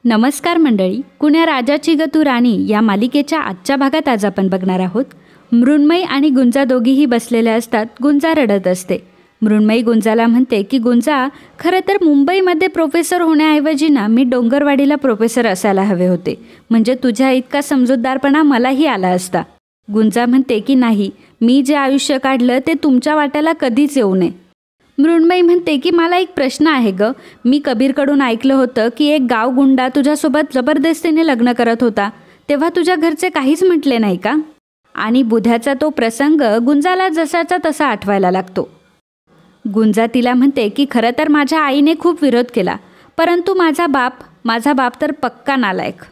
नमस्कार मंडळी, कुण्या राजाची ग तू राणी या मालिकेच्या आजच्या भागात आज आपण बघणार आहोत. मृण्मयी आणि गुंजा दोघीही बसलेल्या असतात. गुंजा रडत असते. मृण्मयी गुंजाला म्हणते की गुंजा, खरं तर मुंबईमध्ये प्रोफेसर होण्याऐवजी ना मी डोंगरवाडीला प्रोफेसर असायला हवे होते, म्हणजे तुझ्या इतका समजूतदारपणा मलाही आला असता. गुंजा म्हणते की नाही, मी जे आयुष्य काढलं ते तुमच्या वाट्याला कधीच येऊ नये. मृण्मयी म्हणते की मला एक प्रश्न आहे ग, मी कबीरकडून ऐकलं होतं की एक गावगुंडा तुझ्यासोबत जबरदस्तीने लग्न करत होता, तेव्हा तुझ्या घरचे काहीच म्हटले नाही का? आणि बुध्याचा तो प्रसंग गुंजाला जसाचा तसा आठवायला लागतो. गुंजा तिला म्हणते की खरं तर माझ्या आईने खूप विरोध केला, परंतु माझा बाप तर पक्का नालायक.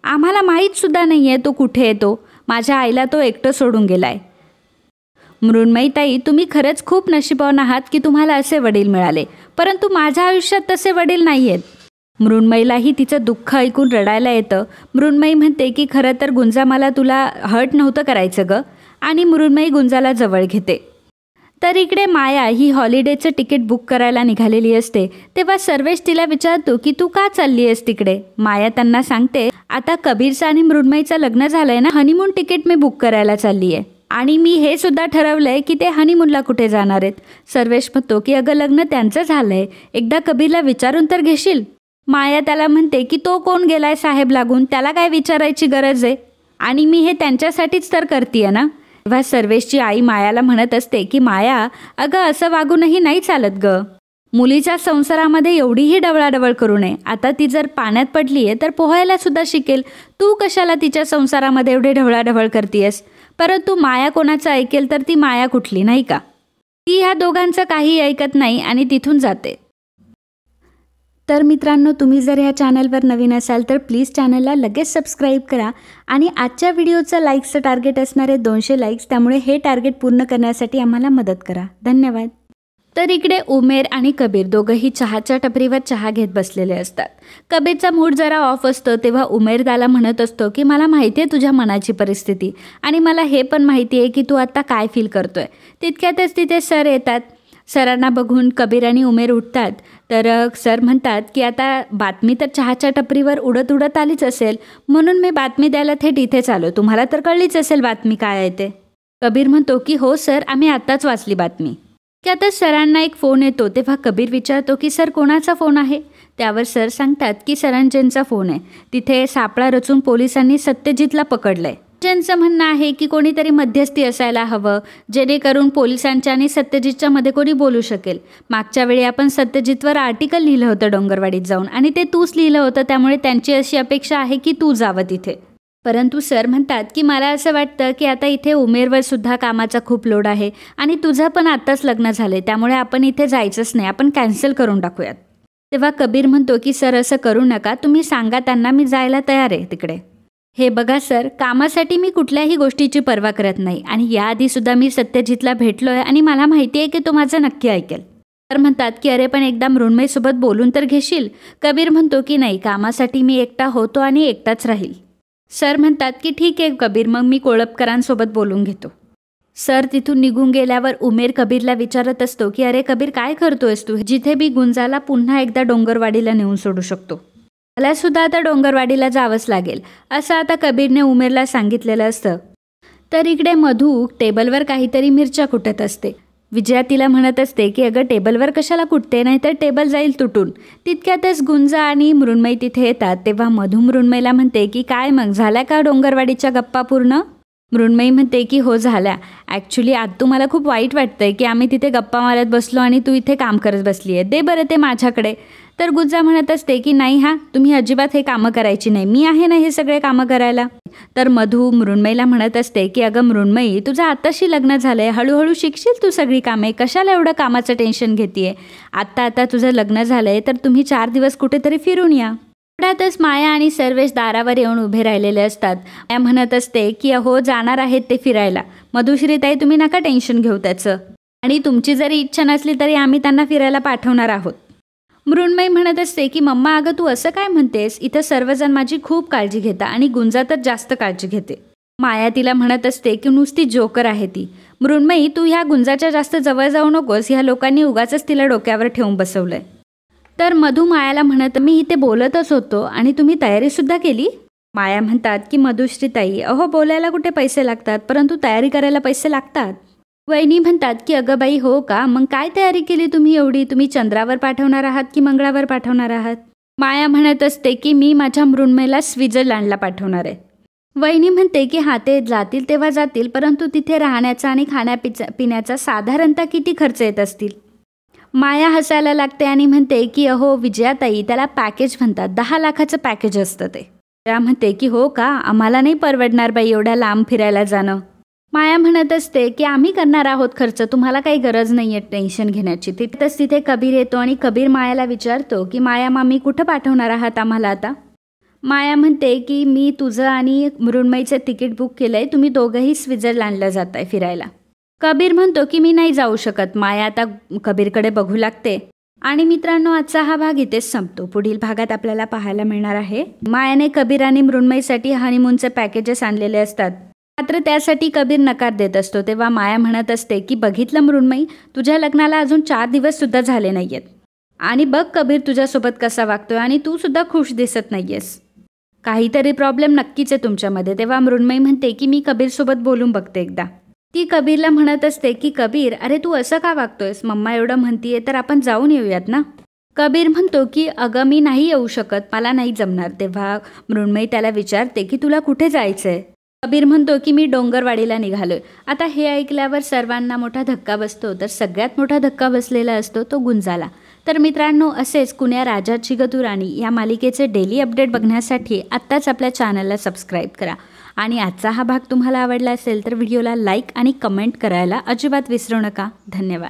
आम्हाला माहीतसुद्धा नाही आहे तो कुठे येतो. माझ्या आईला तो एकटं सोडून गेलाय. मृण्मयी ताई, तुम्ही खरंच खूप नशीबवान आहात की तुम्हाला असे वडील मिळाले, परंतु माझ्या आयुष्यात तसे वडील नाही आहेत. मृण्मयीलाही तिचं दुःख ऐकून रडायला येतं. मृण्मयी म्हणते की खरं तर गुंजा, मला तुला हर्ट नव्हतं करायचं ग. आणि मृण्मयी गुंजाला जवळ घेते. तर इकडे माया ही हॉलिडेचं तिकीट बुक करायला निघालेली असते. तेव्हा सर्वेश तिला विचारतो की तू का चालली आहेस तिकडे? माया त्यांना सांगते, आता कबीरचं आणि मृण्मयीचं लग्न झालंय ना, हनीमून तिकीट मी बुक करायला चालली आहे आणि मी हे सुद्धा ठरवलंय की ते हनीमूनला कुठे जाणार आहेत. सर्वेश म्हणतो की अगं लग्न त्यांचं झालंय, एकदा कबीरला विचारून तर घेशील. माया त्याला म्हणते की तो कोण गेलाय साहेब लागून, त्याला काय विचारायची गरज आहे, आणि मी हे त्यांच्यासाठीच तर करतीये ना. तेव्हा सर्वेशची आई मायाला म्हणत असते की माया, अगं असं वागूनही नाही चालत ग. मुलीच्या संसारामध्ये एवढीही डवळाडवळ करू नये. आता ती जर पाण्यात पडली आहे तर पोहायला सुद्धा शिकेल. तू कशाला तिच्या संसारामध्ये एवढे ढवळाढवळ करतीयस? परंतु माया कोणाचं ऐकेल तर ती माया कुठली, नाही का? ती ह्या दोघांचं काही ऐकत नाही आणि तिथून जाते. तर मित्रांनो, तुम्ही जर ह्या चॅनलवर नवीन असाल तर प्लीज चॅनलला लगेच सबस्क्राईब करा. आणि आजच्या व्हिडिओचं लाईक्सचं टार्गेट असणारे 200 लाईक्स, त्यामुळे हे टार्गेट पूर्ण करण्यासाठी आम्हाला मदत करा. धन्यवाद. तर इकडे उमेर आणि कबीर दोघंही चहाच्या टपरीवर चहा घेत बसलेले असतात. कबीरचा मूड जरा ऑफ असतो. तेव्हा उमेर त्याला म्हणत असतो की मला माहिती आहे तुझ्या मनाची परिस्थिती, आणि मला हे पण माहिती आहे की तू आता काय फील करतोय. तितक्यातच तिथे सर येतात. सरांना बघून कबीर आणि उमेर उठतात. तर सर म्हणतात की आता बातमी तर चहाच्या टपरीवर उडत उडत आलीच असेल, म्हणून मी बातमी द्यायला थेट इथेच आलो. तुम्हाला तर कळलीच असेल बातमी काय आहे ते. कबीर म्हणतो की हो सर, आम्ही आत्ताच वाचली बातमी. की आता सरांना एक फोन येतो. तेव्हा कबीर विचारतो की सर कोणाचा फोन आहे? त्यावर सर सांगतात की सरांजनचा फोन आहे. तिथे सापळा रचून पोलिसांनी सत्यजितला पकडलंय. ज्यांचं म्हणणं आहे की कोणीतरी मध्यस्थी असायला हवं, जेणेकरून पोलिसांच्या आणि सत्यजितच्या मध्ये कोणी बोलू शकेल. मागच्या वेळी आपण सत्यजितवर आर्टिकल लिहिलं होतं डोंगरवाडीत जाऊन, आणि ते तूच लिहिलं होतं, त्यामुळे त्यांची अशी अपेक्षा आहे की तू जावं तिथे. परंतु सर म्हणतात की मला असं वाटतं की आता इथे उमेरवर सुद्धा कामाचा खूप लोड आहे, आणि तुझं पण आत्ताच लग्न झाले, त्यामुळे आपण इथे जायचंच नाही, आपण कॅन्सल करून टाकूयात. तेव्हा कबीर म्हणतो की सर असं करू नका, तुम्ही सांगा त्यांना, मी जायला तयार आहे तिकडे. हे बघा सर, कामासाठी मी कुठल्याही गोष्टीची पर्वा करत नाही, आणि याआधीसुद्धा मी सत्यजितला भेटलो आहे आणि मला माहिती आहे की तो माझं नक्की ऐकेल. सर म्हणतात की अरे पण एकदा मृण्मयीसोबत बोलून तर घेशील. कबीर म्हणतो की नाही, कामासाठी मी एकटा होतो आणि एकटाच राहील. सर म्हणतात की ठीक आहे कबीर, मग मी कोळपकरांसोबत बोलून घेतो. सर तिथून निघून गेल्यावर उमेर कबीरला विचारत असतो की अरे कबीर, काय करतोयस तू? जिथे मी गुंजाला पुन्हा एकदा डोंगरवाडीला नेऊन सोडू शकतो. मला सुद्धा आता डोंगरवाडीला जावंच लागेल, असं आता कबीरने उमेरला सांगितलेलं असतं. तर इकडे मधू टेबलवर काहीतरी मिरच्या कुटत असते. विजया तिला म्हणत असते की अगं टेबलवर कशाला कुटते, नाही तर टेबल जाईल तुटून. तितक्यातच गुंजा आणि मृण्मयी तिथे येतात. तेव्हा मधू मृण्मयीला म्हणते की काय मग, झाल्या का डोंगरवाडीच्या गप्पा पूर्ण? मृण्मयी म्हणते की हो झाल्या. ॲक्च्युली आज तू मला खूप वाईट वाटतंय की आम्ही तिथे गप्पा मारत बसलो आणि तू इथे काम करत बसली आहे, दे बरं ते माझ्याकडे. तर गुंजा म्हणत असते की नाही तुम्ही अजिबात हे कामं करायची नाही, मी आहे ना हे सगळे कामं करायला. तर मधू मृण्मयीला म्हणत असते की अगं मृण्मयी, तुझं आताशी लग्न झालं आहे, हळूहळू शिकशील तू सगळी कामे, कशाला एवढं कामाचं टेन्शन घेते. आता तुझं लग्न झालं आहे तर तुम्ही 4 दिवस कुठेतरी फिरून या. तेवढ्यातच माया आणि सर्वेश दारावर येऊन उभे राहिलेले असतात. माया म्हणत असते की अहो जाणार आहेत ते फिरायला. मधुश्रीताई, तुम्ही नका टेन्शन घेऊ त्याचं, आणि तुमची जरी इच्छा नसली तरी आम्ही त्यांना फिरायला पाठवणार आहोत. मृण्मयी म्हणत असते की मम्मा, अगं तू असं काय म्हणतेस? इथं सर्वजण माझी खूप काळजी घेतात आणि गुंजा तर जास्त काळजी घेते. माया तिला म्हणत असते की नुसती जोकर आहे ती. मृण्मयी, तू ह्या गुंजाच्या जास्त जवळ जाऊ नकोस, ह्या लोकांनी उगाचच तिला डोक्यावर ठेवून बसवलंय. तर मधू मायाला म्हणत, मी इथे बोलतच होतो आणि तुम्ही तयारीसुद्धा केली? माया म्हणतात की मधुश्रीताई, अहो बोलायला कुठे पैसे लागतात, परंतु तयारी करायला पैसे लागतात. वहिनी म्हणतात की अगं बाई हो का, मग काय तयारी केली तुम्ही एवढी? तुम्ही चंद्रावर पाठवणार आहात की मंगळावर पाठवणार आहात? माया म्हणत असते की मी माझ्या मृण्मयीला स्वित्झर्लंडला पाठवणार आहे. वहिनी म्हणते की हा ते जातील तेव्हा जातील, परंतु तिथे राहण्याचा आणि पिण्याचा साधारणतः किती खर्च येत असतील? माया हसायला लागते आणि म्हणते की अहो विजयाताई, त्याला पॅकेज म्हणतात, 10 लाखाचं पॅकेज असतं ते. त्या म्हणते की हो का, आम्हाला नाही परवडणार बाई एवढ्या लांब फिरायला जाणं. माया म्हणत असते की आम्ही करणार आहोत खर्च, तुम्हाला काही गरज नाही आहे टेन्शन घेण्याची. तिथे कबीर येतो आणि कबीर मायाला विचारतो की माया मामी कुठं पाठवणार आहात आम्हाला आता? माया म्हणते की मी तुझं आणि मृण्मयीचं तिकीट बुक केलं आहे, तुम्ही दोघंही स्वित्झर्लंडला जाताय फिरायला. कबीर म्हणतो की मी नाही जाऊ शकत. माया आता कबीरकडे बघू लागते. आणि मित्रांनो, आजचा हा भाग इथेच संपतो. पुढील भागात आपल्याला पाहायला मिळणार आहे मायाने कबीर आणि मृण्मयीसाठी हनीमूनचे पॅकेजेस आणलेले असतात, मात्र त्यासाठी कबीर नकार देत असतो. तेव्हा माया म्हणत असते की बघितलं मृण्मयी, तुझ्या लग्नाला अजून 4 दिवससुद्धा झाले नाही आहेत आणि बघ कबीर तुझ्यासोबत कसा वागतोय आणि तू सुद्धा खुश दिसत नाही आहेस. काहीतरी प्रॉब्लेम नक्कीच आहे तुमच्यामध्ये. तेव्हा मृण्मयी म्हणते की मी कबीरसोबत बोलून बघते एकदा. ती कबीरला म्हणत असते की कबीर, अरे तू असं का वागतोयस? मम्मा एवढं म्हणतीये तर आपण जाऊन येऊयात ना. कबीर म्हणतो की अगं मी नाही येऊ शकत, मला नाही जमणार. तेव्हा मृण्मयी त्याला विचारते की तुला कुठे जायचंय? कबीर म्हणतो की मी डोंगरवाडीला निघालोय. आता हे ऐकल्यावर सर्वांना मोठा धक्का बसतो, तर सगळ्यात मोठा धक्का बसलेला असतो तो गुंजाला. तर मित्रांनो, असेच कुण्या राजाची ग तू राणी या मालिकेचे डेली अपडेट बघण्यासाठी आत्ताच आपल्या चॅनलला सबस्क्राईब करा. आणि आजचा हा भाग तुम्हाला आवडला असेल तर व्हिडिओला लाईक आणि कमेंट करायला अजिबात विसरू नका. धन्यवाद.